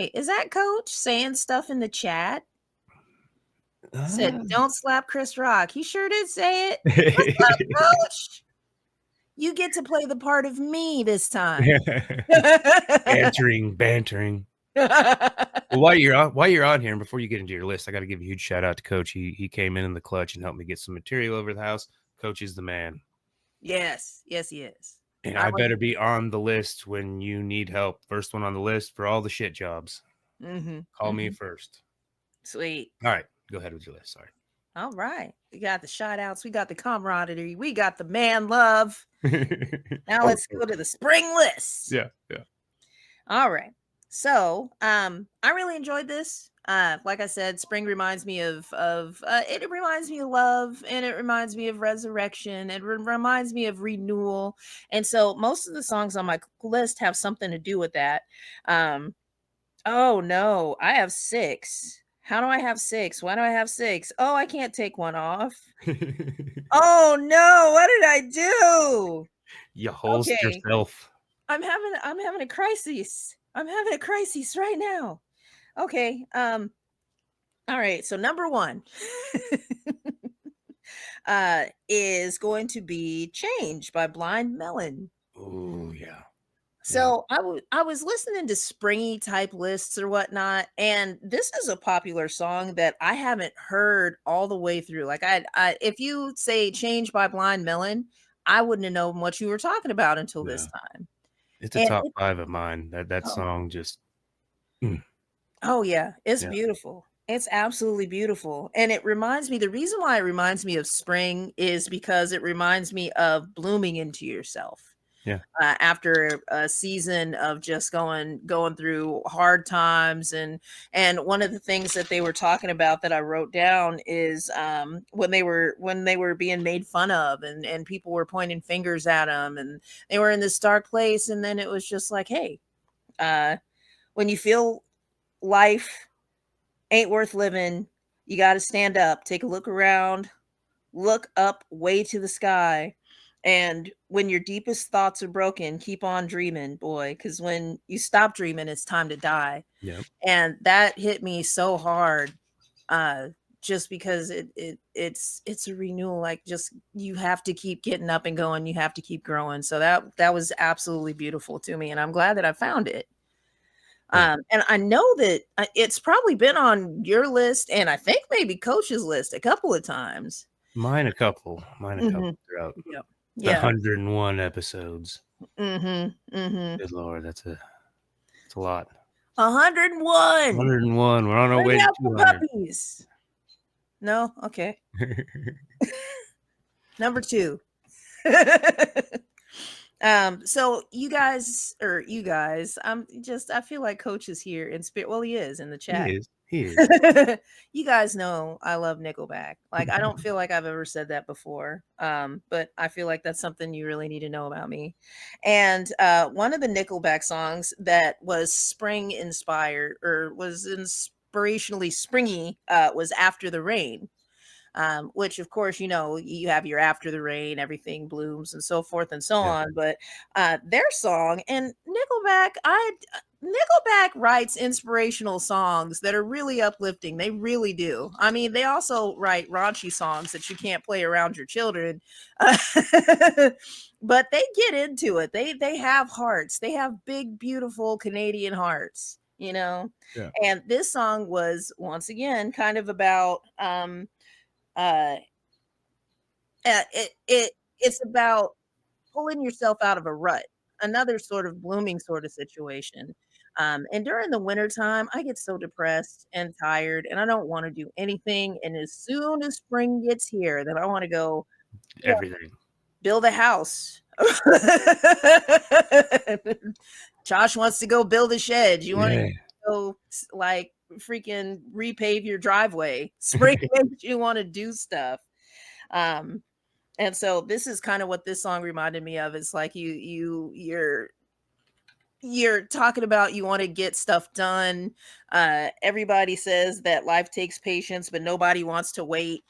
right. Is that Coach saying stuff in the chat? Said, don't slap Chris Rock. He sure did say it. What's up, Coach? You get to play the part of me this time. Bantering. Well, while you're on here, and before you get into your list, I got to give a huge shout out to Coach. He came in the clutch and helped me get some material over the house. Coach is the man. Yes, he is. And I better be on the list when you need help. First one on the list for all the shit jobs. Call me first. Sweet. All right, go ahead with your list. Sorry. All right. We got the shout outs. We got the camaraderie. We got the man love. Now let's go to the spring list. Yeah. All right. So, I really enjoyed this. Like I said, spring reminds me of it reminds me of love, and it reminds me of resurrection. It reminds me of renewal. And so most of the songs on my list have something to do with that. Oh no, I have 6. How do I have 6? Why do I have 6? Oh, I can't take one off. Oh no, what did I do? You host yourself. I'm having a crisis. I'm having a crisis right now. Okay. All right. So number 1 is going to be Change by Blind Melon. Oh, yeah. So I was listening to springy type lists or whatnot, and this is a popular song that I haven't heard all the way through. Like I if you say Change by Blind Melon, I wouldn't have known what you were talking about until this time. It's a top 5 of mine. That song just. Oh yeah, it's beautiful. It's absolutely beautiful. And it reminds me, the reason why it reminds me of spring is because it reminds me of blooming into yourself. Yeah. After a season of just going through hard times, and one of the things that they were talking about that I wrote down is when they were being made fun of, and people were pointing fingers at them, and they were in this dark place, and then it was just like, hey, when you feel life ain't worth living, you got to stand up, take a look around, look up way to the sky. And when your deepest thoughts are broken, keep on dreaming, boy, because when you stop dreaming, it's time to die. Yeah. And that hit me so hard, just because it's a renewal. Like, just, you have to keep getting up and going. You have to keep growing. So that was absolutely beautiful to me, and I'm glad that I found it. And I know that it's probably been on your list, and I think maybe Coach's list a couple of times. Mine a couple throughout. The 101 episodes. Good Lord, that's a lot. 101. 101. We're on our way to 200. Puppies. No, okay. Number 2. So you guys, I feel like Coach is here in spirit. Well, he is in the chat. He is. You guys know I love Nickleback. Like, I don't feel like I've ever said that before. But I feel like that's something you really need to know about me. And one of the Nickleback songs that was spring inspired, or was inspirationally springy, was After the Rain. Which, of course, you have your After the Rain, everything blooms, and so forth and so on. But their song, and Nickleback writes inspirational songs that are really uplifting. They really do. I mean, they also write raunchy songs that you can't play around your children. But they get into it. They have hearts. They have big, beautiful Canadian hearts, Yeah. And this song was, once again, kind of about it's about pulling yourself out of a rut, another sort of blooming sort of situation. And during the wintertime, I get so depressed and tired, and I don't want to do anything. And as soon as spring gets here, then I want to go everything. Build a house. Josh wants to go build a shed. You want to go, like, freaking repave your driveway. Spring makes you want to do stuff. And so this is kind of what this song reminded me of. It's like you're talking about, you want to get stuff done. Everybody says that life takes patience, but nobody wants to wait.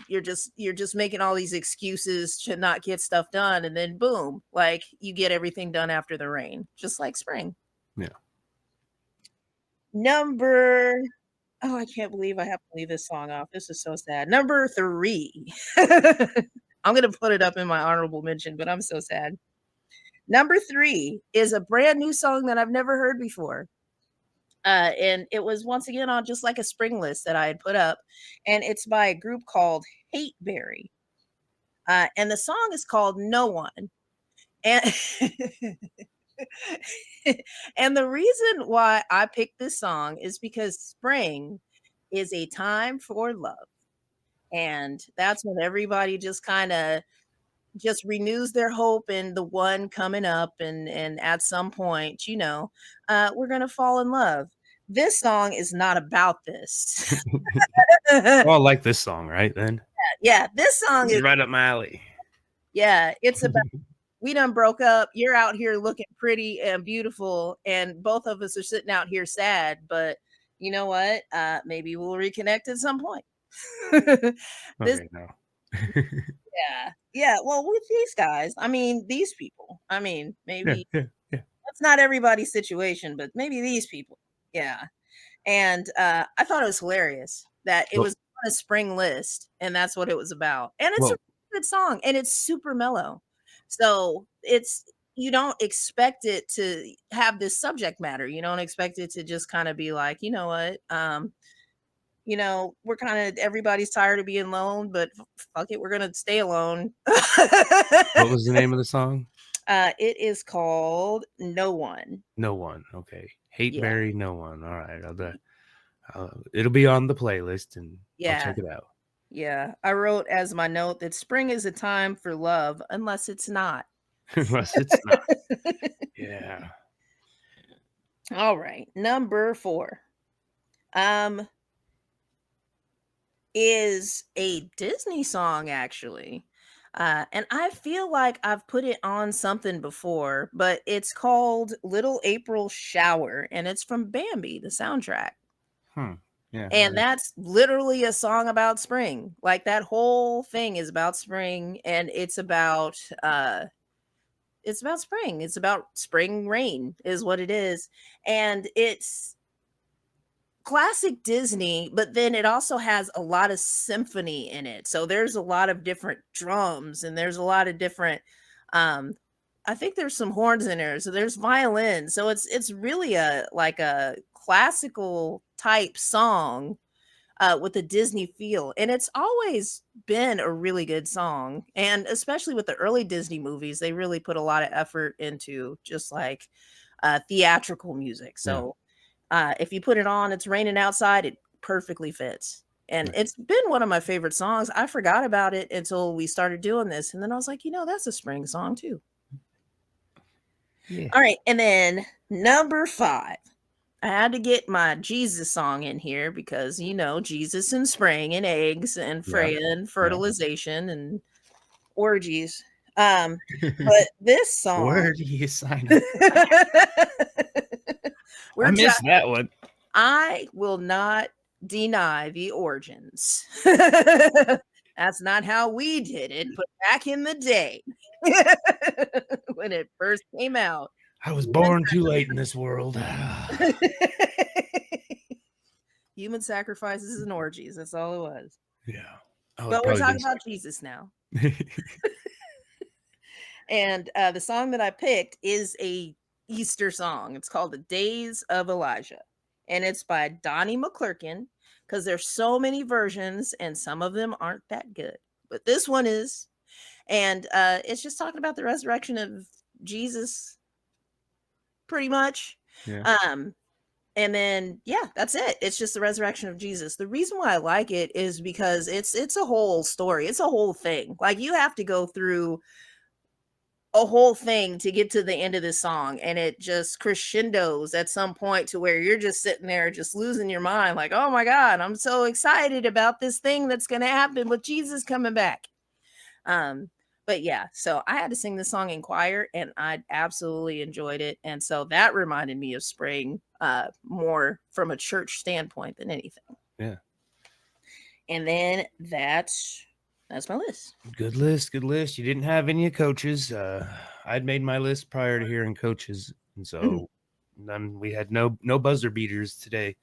You're just making all these excuses to not get stuff done, and then boom, like, you get everything done after the rain, just like spring. Yeah. Number oh, I can't believe I have to leave this song off. This is so sad. Number 3. I'm gonna put it up in my honorable mention, but I'm so sad. Number 3 is a brand new song that I've never heard before. And it was once again on just like a spring list that I had put up, and it's by a group called HateBerry. And the song is called No One. And and the reason why I picked this song is because spring is a time for love. And that's when everybody just kind of just renews their hope in the one coming up, and at some point, we're gonna fall in love. This song is not about this. Oh, I like this song, right? Then Yeah, this song this is is, right up my alley. yeah, it's about we done broke up. You're out here looking pretty and beautiful, and both of us are sitting out here sad. But you know what? Maybe we'll reconnect at some point. This, Okay, no. yeah, yeah. Well, with these guys, I mean, these people. I mean, Yeah, maybe yeah, yeah. that's not everybody's situation, but maybe these people. Yeah. And I thought it was hilarious that it Well, was on a spring list, and that's what it was about. And it's a well, really good song, and it's super mellow. So it's you don't expect it to have this subject matter. You don't expect it to just kind of be like, you know what, we're kind of everybody's tired of being alone, but fuck it, we're gonna stay alone. what was the name of the song? It is called No One. No One. Okay, Yeah, HateBerry, No One. All right, it'll be on the playlist, and I'll yeah. check it out. Yeah, I wrote as my note that spring is a time for love unless it's not. Unless it's not. Yeah. All right, number 4 um is a Disney song actually. And I feel like I've put it on something before, but it's called Little April Shower, and it's from Bambi, the soundtrack. Hmm. Yeah. And that's literally a song about spring. Like that whole thing is about spring, and it's about spring. It's about spring rain is what it is. And it's classic Disney, but then it also has a lot of symphony in it. So there's a lot of different drums, and there's a lot of different um I think there's some horns in there. So there's violin. So it's really a like a classical type song with a Disney feel. And it's always been a really good song. And especially with the early Disney movies, they really put a lot of effort into just like theatrical music. Yeah. So if you put it on, it's raining outside, it perfectly fits. And Yeah. it's been one of my favorite songs. I forgot about it until we started doing this. And then I was like, that's a spring song too. Yeah. All right. And then number 5. I had to get my Jesus song in here because Jesus and spring and eggs and Yeah. Freya and fertilization and orgies. But this song, Where do you sign up? I missed that one. I will not deny the origins. That's not how we did it, but back in the day when it first came out. I was born too late in this world. Human sacrifices and orgies. That's all it was. Yeah. Oh, But we're talking about Jesus now. And the song that I picked is a Easter song. It's called The Days of Elijah. And it's by Donnie McClurkin, because there's so many versions and some of them aren't that good. But this one is. And it's just talking about the resurrection of Jesus, pretty much. Yeah. And then that's it. It's just the resurrection of Jesus. The reason why I like it is because it's a whole story. It's a whole thing. Like you have to go through a whole thing to get to the end of this song, and it just crescendos at some point to where you're just sitting there just losing your mind like, oh my god, I'm so excited about this thing that's going to happen with Jesus coming back. But yeah, so I had to sing this song in choir, and I absolutely enjoyed it, and so that reminded me of spring more from a church standpoint than anything. Yeah. And then that's my list. Good list. Good list. You didn't have any coaches. I'd made my list prior to hearing coaches. And so none. We had no buzzer beaters today.